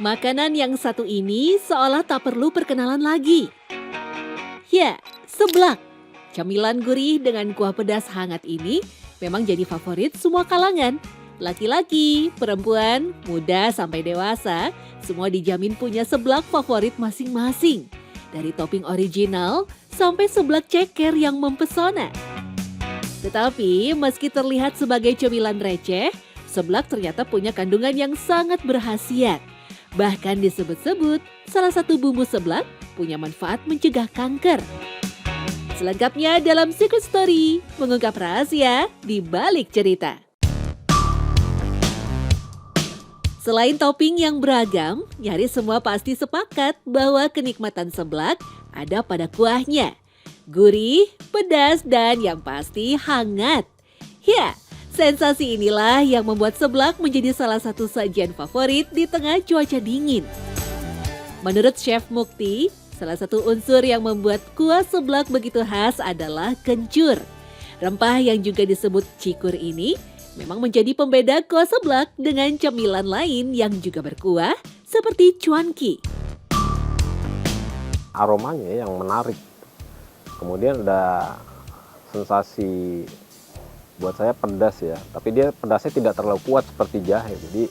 Makanan yang satu ini seolah tak perlu perkenalan lagi. Ya, seblak. Camilan gurih dengan kuah pedas hangat ini memang jadi favorit semua kalangan. Laki-laki, perempuan, muda sampai dewasa, semua dijamin punya seblak favorit masing-masing. Dari topping original sampai seblak ceker yang mempesona. Tetapi meski terlihat sebagai cemilan receh, seblak ternyata punya kandungan yang sangat berkhasiat. Bahkan disebut-sebut salah satu bumbu seblak punya manfaat mencegah kanker. Selengkapnya dalam Secret Story, mengungkap rahasia di balik cerita. Selain topping yang beragam, nyaris semua pasti sepakat bahwa kenikmatan seblak ada pada kuahnya. Gurih, pedas, dan yang pasti hangat. Ya, sensasi inilah yang membuat seblak menjadi salah satu sajian favorit di tengah cuaca dingin. Menurut Chef Mukti, salah satu unsur yang membuat kuah seblak begitu khas adalah kencur. Rempah yang juga disebut cikur ini memang menjadi pembeda kuah seblak dengan cemilan lain yang juga berkuah seperti cuanki. Aromanya yang menarik. Kemudian ada sensasi buat saya pedas ya, tapi dia pedasnya tidak terlalu kuat seperti jahe. Jadi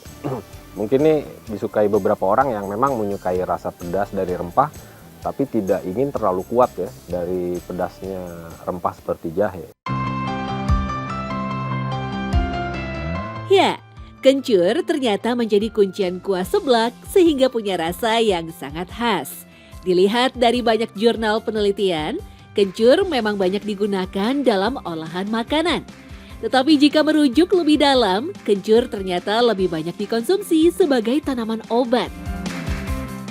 mungkin ini disukai beberapa orang yang memang menyukai rasa pedas dari rempah, tapi tidak ingin terlalu kuat ya dari pedasnya rempah seperti jahe. Ya, kencur ternyata menjadi kuncian kuah seblak sehingga punya rasa yang sangat khas. Dilihat dari banyak jurnal penelitian, kencur memang banyak digunakan dalam olahan makanan. Tetapi jika merujuk lebih dalam, kencur ternyata lebih banyak dikonsumsi sebagai tanaman obat.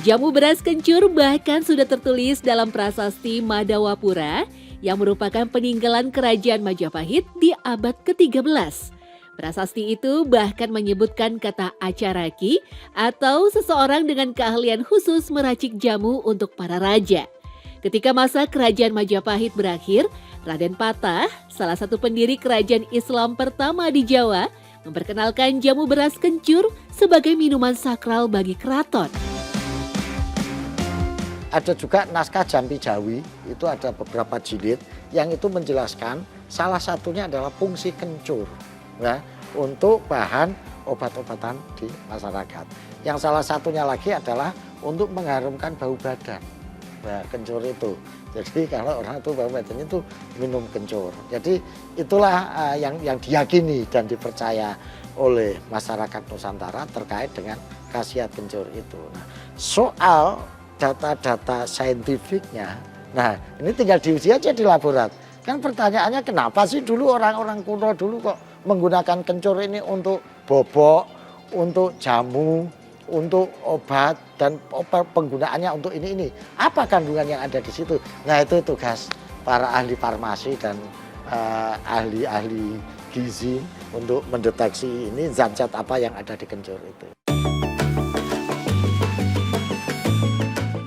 Jamu beras kencur bahkan sudah tertulis dalam prasasti Madawapura yang merupakan peninggalan kerajaan Majapahit di abad ke-13. Prasasti itu bahkan menyebutkan kata acaraki atau seseorang dengan keahlian khusus meracik jamu untuk para raja. Ketika masa kerajaan Majapahit berakhir, Raden Patah, salah satu pendiri kerajaan Islam pertama di Jawa, memperkenalkan jamu beras kencur sebagai minuman sakral bagi keraton. Ada juga naskah Jampi Jawi, itu ada beberapa jilid yang itu menjelaskan salah satunya adalah fungsi kencur ya, untuk bahan obat-obatan di masyarakat. Yang salah satunya lagi adalah untuk mengharumkan bau badan. Nah, kencur itu. Jadi kalau orang itu bau badannya itu minum kencur. Jadi itulah yang diyakini dan dipercaya oleh masyarakat Nusantara terkait dengan khasiat kencur itu. Nah, soal data-data saintifiknya, nah ini tinggal diuji aja di laborat. Kan pertanyaannya kenapa sih dulu orang-orang kuno dulu kok menggunakan kencur ini untuk bobok, untuk jamu, untuk obat, dan penggunaannya untuk ini. Apa kandungan yang ada di situ? Nah itu tugas para ahli farmasi dan ahli-ahli gizi untuk mendeteksi ini zat-zat apa yang ada di kencur itu.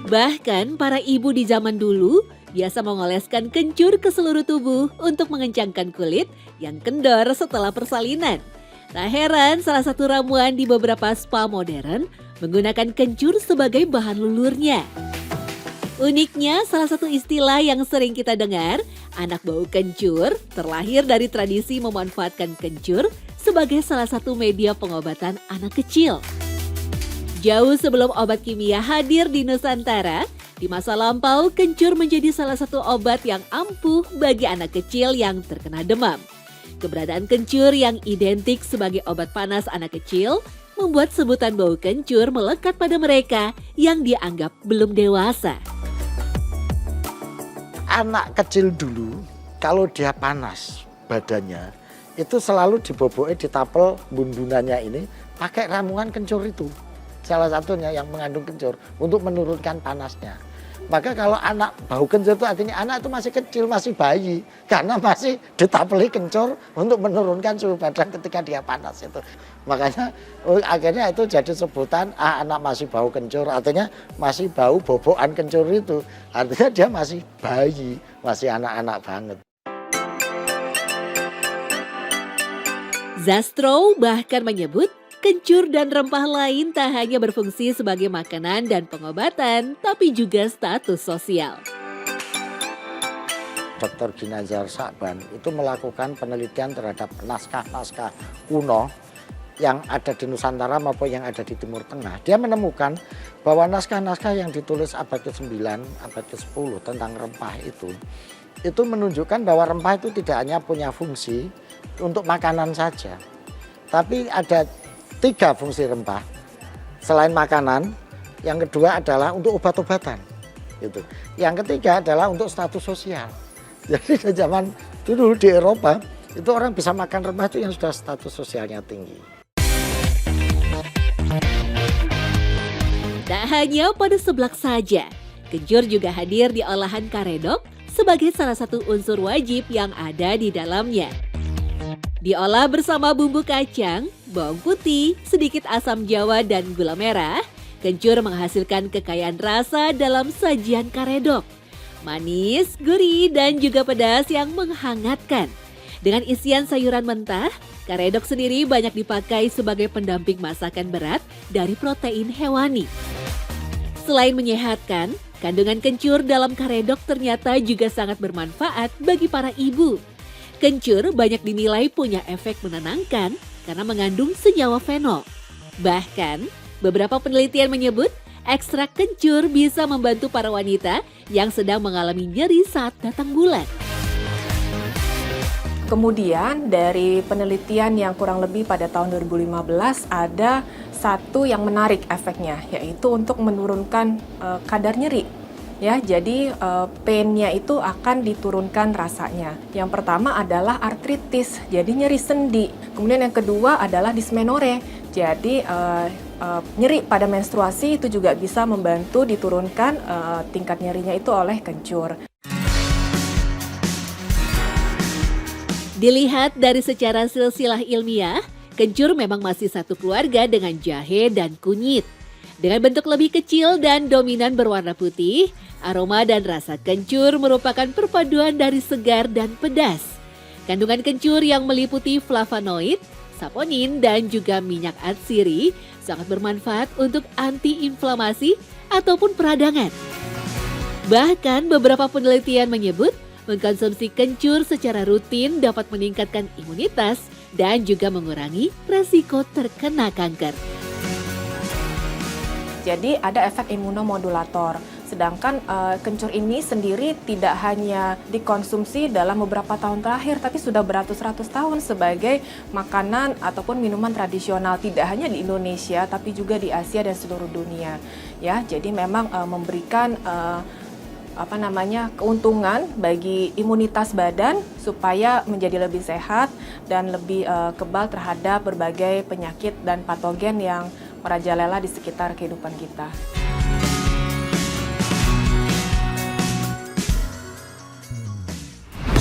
Bahkan para ibu di zaman dulu biasa mengoleskan kencur ke seluruh tubuh untuk mengencangkan kulit yang kendor setelah persalinan. Tak heran salah satu ramuan di beberapa spa modern menggunakan kencur sebagai bahan lulurnya. Uniknya, salah satu istilah yang sering kita dengar, anak bau kencur, terlahir dari tradisi memanfaatkan kencur sebagai salah satu media pengobatan anak kecil. Jauh sebelum obat kimia hadir di Nusantara, di masa lampau kencur menjadi salah satu obat yang ampuh bagi anak kecil yang terkena demam. Keberadaan kencur yang identik sebagai obat panas anak kecil membuat sebutan bau kencur melekat pada mereka yang dianggap belum dewasa. Anak kecil dulu kalau dia panas badannya itu selalu diboboki ditapel bundunannya ini pakai ramuan kencur itu. Salah satunya yang mengandung kencur untuk menurunkan panasnya. Maka kalau anak bau kencur itu artinya anak itu masih kecil, masih bayi. Karena masih ditapeli kencur untuk menurunkan suhu badan ketika dia panas itu. Makanya akhirnya itu jadi sebutan anak masih bau kencur. Artinya masih bau bobokan kencur itu. Artinya dia masih bayi, masih anak-anak banget. Zastrow bahkan menyebut Kencur dan rempah lain tak hanya berfungsi sebagai makanan dan pengobatan, tapi juga status sosial. Dr. Ginanjar Sakban itu melakukan penelitian terhadap naskah-naskah kuno yang ada di Nusantara maupun yang ada di Timur Tengah. Dia menemukan bahwa naskah-naskah yang ditulis abad ke-9, abad ke-10 tentang rempah itu menunjukkan bahwa rempah itu tidak hanya punya fungsi untuk makanan saja, tapi ada 3 fungsi rempah. Selain makanan, yang kedua adalah untuk obat-obatan. Gitu. Yang ketiga adalah untuk status sosial. Jadi di zaman dulu di Eropa, itu orang bisa makan rempah itu yang sudah status sosialnya tinggi. Tak hanya pada seblak saja, kencur juga hadir di olahan karedok sebagai salah satu unsur wajib yang ada di dalamnya. Diolah bersama bumbu kacang, bawang putih, sedikit asam jawa dan gula merah, kencur menghasilkan kekayaan rasa dalam sajian karedok. Manis, gurih, dan juga pedas yang menghangatkan. Dengan isian sayuran mentah, karedok sendiri banyak dipakai sebagai pendamping masakan berat dari protein hewani. Selain menyehatkan, kandungan kencur dalam karedok ternyata juga sangat bermanfaat bagi para ibu. Kencur banyak dinilai punya efek menenangkan karena mengandung senyawa fenol. Bahkan, beberapa penelitian menyebut ekstrak kencur bisa membantu para wanita yang sedang mengalami nyeri saat datang bulan. Kemudian dari penelitian yang kurang lebih pada tahun 2015 ada satu yang menarik efeknya, yaitu untuk menurunkan kadar nyeri. Ya, jadi pain-nya itu akan diturunkan rasanya. Yang pertama adalah artritis, jadi nyeri sendi. Kemudian yang kedua adalah dysmenorrhea, jadi nyeri pada menstruasi itu juga bisa membantu diturunkan tingkat nyerinya itu oleh kencur. Dilihat dari secara silsilah ilmiah, kencur memang masih satu keluarga dengan jahe dan kunyit. Dengan bentuk lebih kecil dan dominan berwarna putih, aroma dan rasa kencur merupakan perpaduan dari segar dan pedas. Kandungan kencur yang meliputi flavonoid, saponin, dan juga minyak atsiri sangat bermanfaat untuk antiinflamasi ataupun peradangan. Bahkan beberapa penelitian menyebut mengkonsumsi kencur secara rutin dapat meningkatkan imunitas dan juga mengurangi resiko terkena kanker. Jadi ada efek imunomodulator. Sedangkan kencur ini sendiri tidak hanya dikonsumsi dalam beberapa tahun terakhir, tapi sudah beratus-ratus tahun sebagai makanan ataupun minuman tradisional, tidak hanya di Indonesia, tapi juga di Asia dan seluruh dunia. Ya, jadi memang memberikan keuntungan bagi imunitas badan supaya menjadi lebih sehat dan lebih kebal terhadap berbagai penyakit dan patogen yang merajalela di sekitar kehidupan kita.